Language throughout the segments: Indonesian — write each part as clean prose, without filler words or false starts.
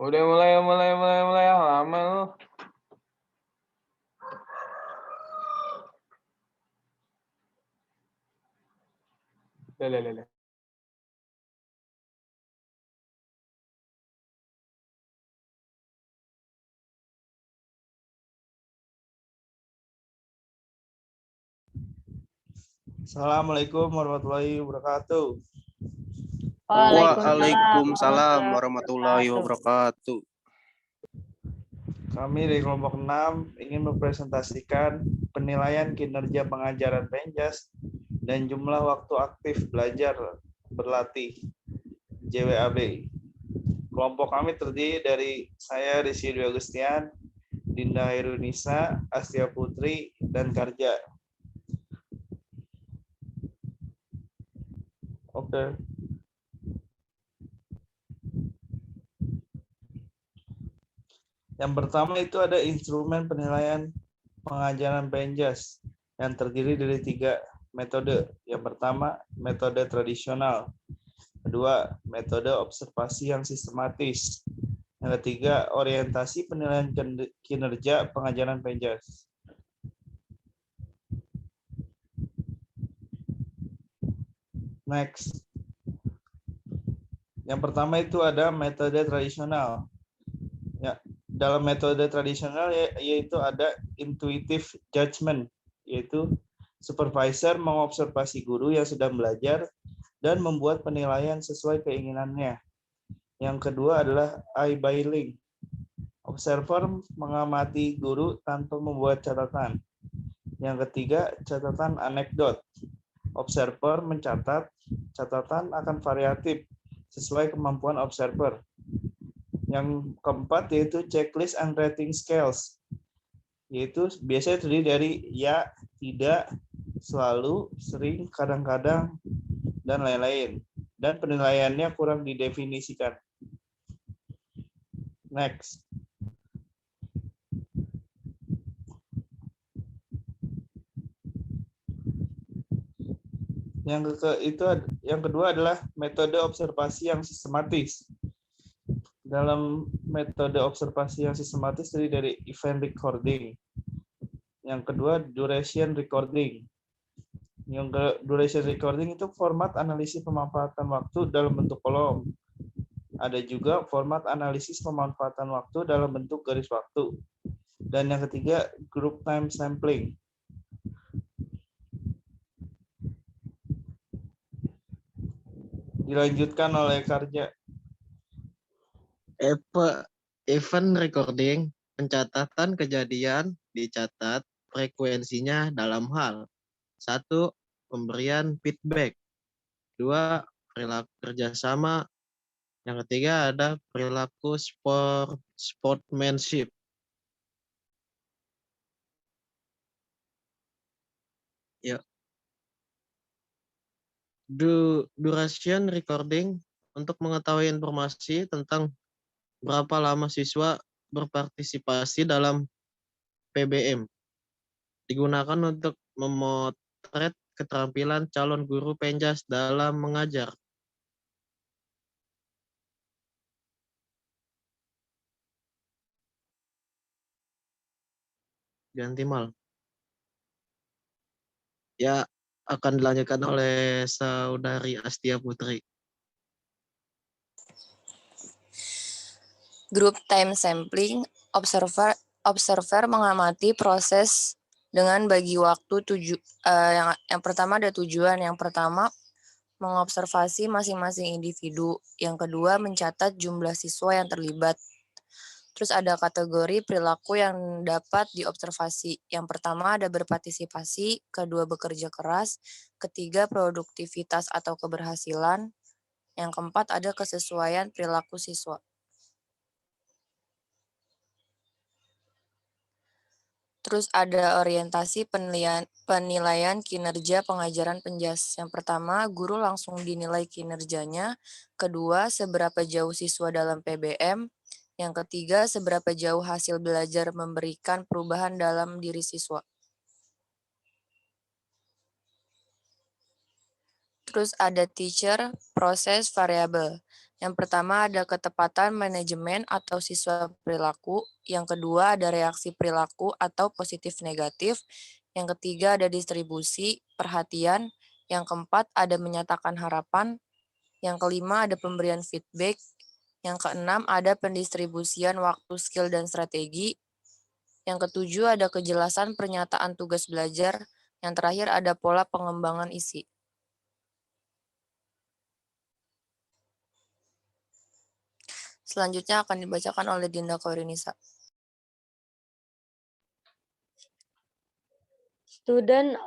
Udah mulai lama lu. Lah. Assalamualaikum warahmatullahi wabarakatuh. Waalaikumsalam warahmatullahi wabarakatuh. Kami dari kelompok 6 ingin mempresentasikan penilaian kinerja pengajaran Penjas dan jumlah waktu aktif belajar berlatih JWAB. Kelompok kami terdiri dari saya Rizky Dwi Agustian, Dinda Hairunisa, Astia Putri, dan Karja. Oke. Yang pertama itu ada instrumen penilaian pengajaran Penjas yang terdiri dari 3 metode. Yang pertama, metode tradisional. Kedua, metode observasi yang sistematis. Yang ketiga, orientasi penilaian kinerja pengajaran Penjas. Next. Yang pertama itu ada metode tradisional. Ya, dalam metode tradisional yaitu ada intuitive judgment, yaitu supervisor mengobservasi guru yang sedang belajar dan membuat penilaian sesuai keinginannya. Yang kedua adalah eye-bailing. Observer mengamati guru tanpa membuat catatan. Yang ketiga, catatan anekdot. Observer mencatat, catatan akan variatif sesuai kemampuan observer. Yang keempat yaitu checklist and rating scales, yaitu biasanya terdiri dari ya, tidak, selalu, sering, kadang-kadang, dan lain-lain. Dan penilaiannya kurang didefinisikan. Next. Yang kedua adalah metode observasi yang sistematis. Dalam metode observasi yang sistematis terdiri dari event recording. Yang kedua, duration recording. Yang duration recording itu format analisis pemanfaatan waktu dalam bentuk kolom. Ada juga format analisis pemanfaatan waktu dalam bentuk garis waktu. Dan yang ketiga, group time sampling. Dilanjutkan oleh Karja. Event recording, pencatatan kejadian dicatat frekuensinya dalam hal 1. Pemberian feedback, 2. Perilaku kerjasama, yang ketiga ada perilaku sportsmanship. Ya. Duration recording untuk mengetahui informasi tentang berapa lama siswa berpartisipasi dalam PBM. Digunakan untuk memotret keterampilan calon guru Penjas dalam mengajar. Ganti mal. Ya, akan dilanjutkan oleh saudari Astia Putri. Group time sampling, observer mengamati proses dengan bagi waktu yang pertama ada tujuan. Yang pertama, mengobservasi masing-masing individu. Yang kedua, mencatat jumlah siswa yang terlibat. Terus ada kategori perilaku yang dapat diobservasi. Yang pertama ada berpartisipasi, kedua bekerja keras, ketiga produktivitas atau keberhasilan, yang keempat ada kesesuaian perilaku siswa. Terus ada orientasi penilaian kinerja pengajaran Penjas. Yang pertama, guru langsung dinilai kinerjanya. Kedua, seberapa jauh siswa dalam PBM. Yang ketiga, seberapa jauh hasil belajar memberikan perubahan dalam diri siswa. Terus ada teacher, proses, variabel. Yang pertama ada ketepatan manajemen atau siswa perilaku. Yang kedua ada reaksi perilaku atau positif negatif. Yang ketiga ada distribusi, perhatian. Yang keempat ada menyatakan harapan. Yang kelima ada pemberian feedback. Yang keenam ada pendistribusian waktu, skill, dan strategi. Yang ketujuh ada kejelasan pernyataan tugas belajar. Yang terakhir ada pola pengembangan isi. Selanjutnya akan dibacakan oleh Dinda Khairunnisa. Student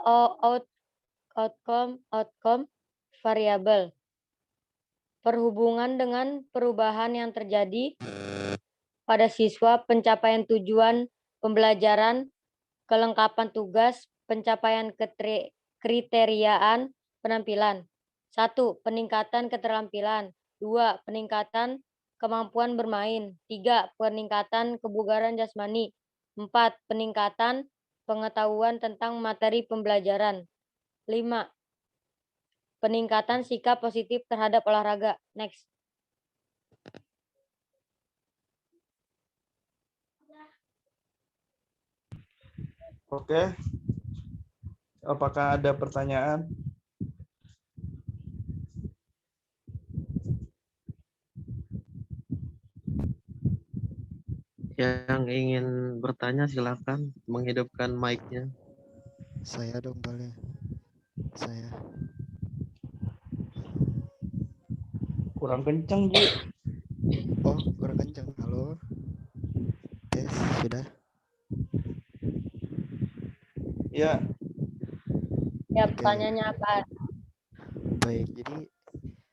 outcome variable. Perhubungan dengan perubahan yang terjadi pada siswa, pencapaian tujuan pembelajaran, kelengkapan tugas, pencapaian kriteriaan penampilan. 1. Peningkatan keterampilan. 2. Peningkatan kemampuan bermain. 3. Peningkatan kebugaran jasmani. 4. Peningkatan pengetahuan tentang materi pembelajaran. 5. Peningkatan sikap positif terhadap olahraga. Next. Oke. Apakah ada pertanyaan? Yang ingin bertanya silakan menghidupkan mic-nya. Saya dong boleh. Saya. Kurang kenceng, Ji. Oh, kurang kencang. Halo. Tes, sudah. Ya, Ya, Oke. pertanyaannya apa? Baik, jadi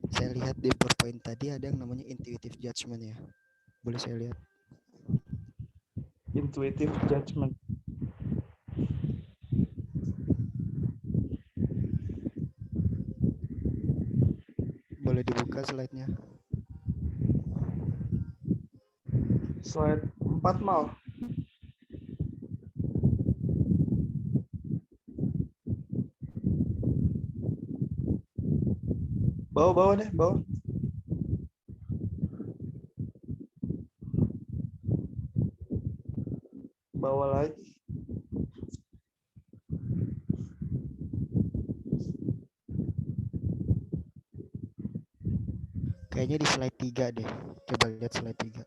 saya lihat di PowerPoint tadi ada yang namanya intuitive judgment ya. Boleh saya lihat? intuitive judgment. Boleh dibuka slide-nya? Slide 4 mal. Bawa deh, bawa. Bawa lagi. Kayaknya di slide 3 deh. Coba lihat slide 3.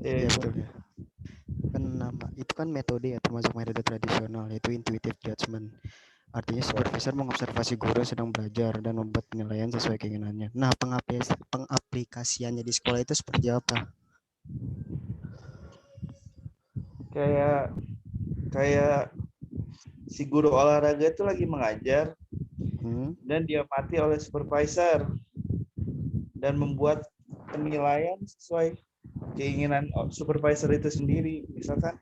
Ya betul ya. Kan nama itu kan metode ya, termasuk metode tradisional, yaitu intuitive judgment. Artinya supervisor mengobservasi guru sedang belajar dan membuat penilaian sesuai keinginannya. Nah, pengaplikasiannya di sekolah itu seperti apa? Kayak si guru olahraga itu lagi mengajar dan dia mati oleh supervisor dan membuat penilaian sesuai keinginan supervisor itu sendiri. Misalkan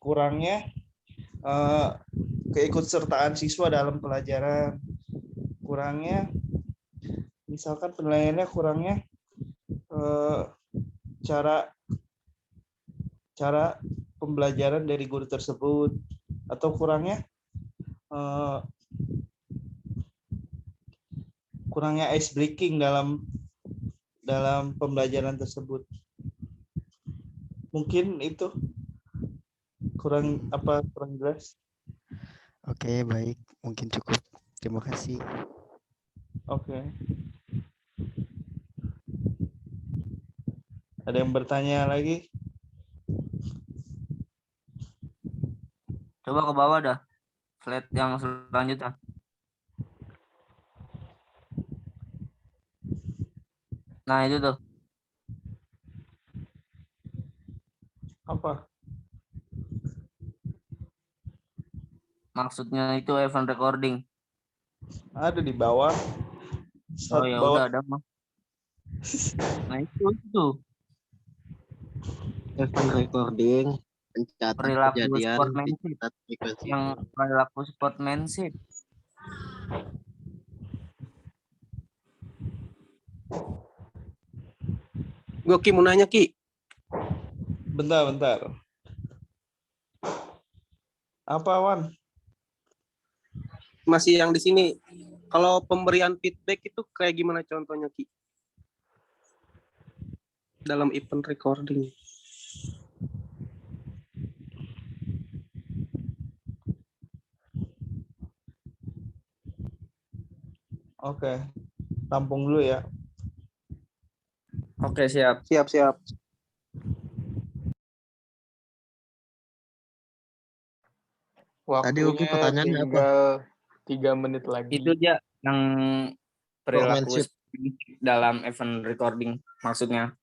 kurangnya keikutsertaan siswa dalam pelajaran, kurangnya misalkan penilaiannya kurangnya cara pembelajaran dari guru tersebut, atau kurangnya ice breaking dalam pembelajaran tersebut. Mungkin itu kurang jelas. Oke, baik. Mungkin cukup. Terima kasih. Oke. Ada yang bertanya lagi? Coba ke bawah dah. Slide yang selanjutnya. Nah, itu tuh. Apa? Maksudnya itu event recording. Ada di bawah. Oh ya udah ada mah. Nah itu. Event recording, pencatatan Perilaku kejadian, sportsmanship. dicatat frekuensi. Yang perilaku sportsmanship. Gue Ki mau nanya Ki. Bentar. Apa Wan? Masih yang di sini Kalau pemberian feedback itu kayak gimana contohnya, Ki? Dalam event recording. Oke, tampung dulu ya. Oke, siap. Siap. Tadi Uki Waktunya pertanyaannya apa? tinggal 3 menit lagi. Itu dia yang perilaku Workmanship. dalam event recording maksudnya.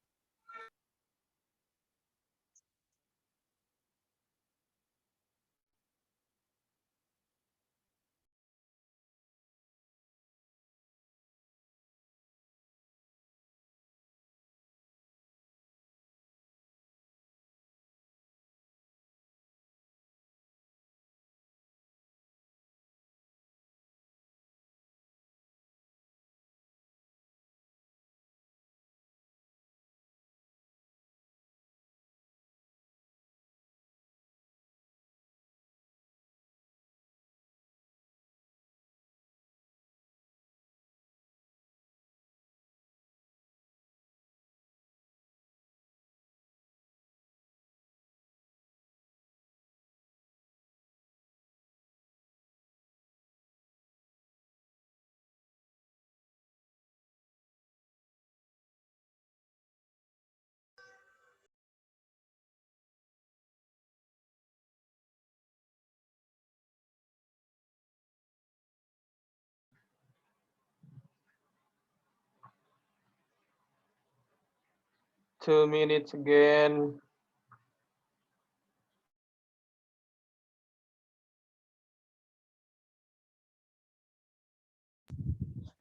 Two minutes again.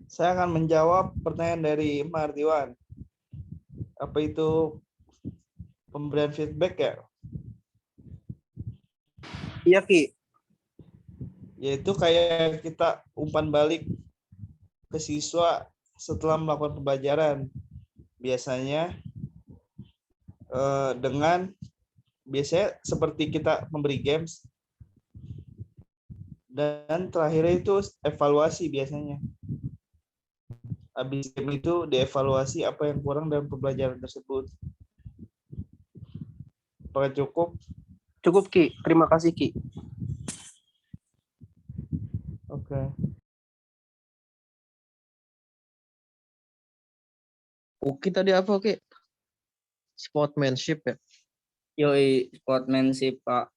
Saya akan menjawab pertanyaan dari Mardiwan. Apa itu pemberian feedback ya? Iya, Ki. Yaitu kayak kita umpan balik ke siswa setelah melakukan pembelajaran. Biasanya biasanya seperti kita memberi games, dan terakhirnya itu evaluasi biasanya. Habis game itu dievaluasi apa yang kurang dalam pembelajaran tersebut. Apakah cukup? Cukup, Ki. Terima kasih, Ki. Oke. Uki tadi apa Uki? Sportsmanship ya? Yoi, sportsmanship, Pak.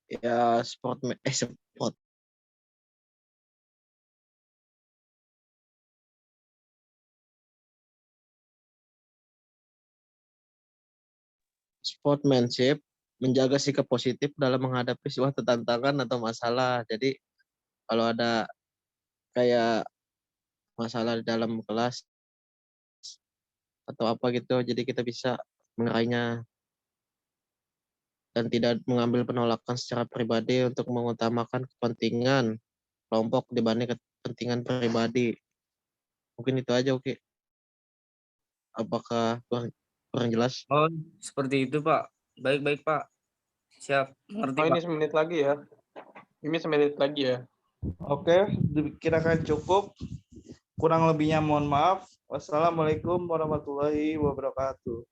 Ya sportsmanship menjaga sikap positif dalam menghadapi suatu tantangan atau masalah. Jadi kalau ada kayak masalah di dalam kelas atau apa gitu, jadi kita bisa mengeraihnya dan tidak mengambil penolakan secara pribadi untuk mengutamakan kepentingan kelompok dibanding kepentingan pribadi. Mungkin itu aja, oke. Apakah kurang jelas? Oh, seperti itu, Pak. Baik, Pak. Siap, mengerti, Oh, Pak. ini 1 menit lagi ya. Ini 1 menit lagi ya. Oke, dikirakan cukup. Kurang lebihnya mohon maaf. Wassalamualaikum warahmatullahi wabarakatuh.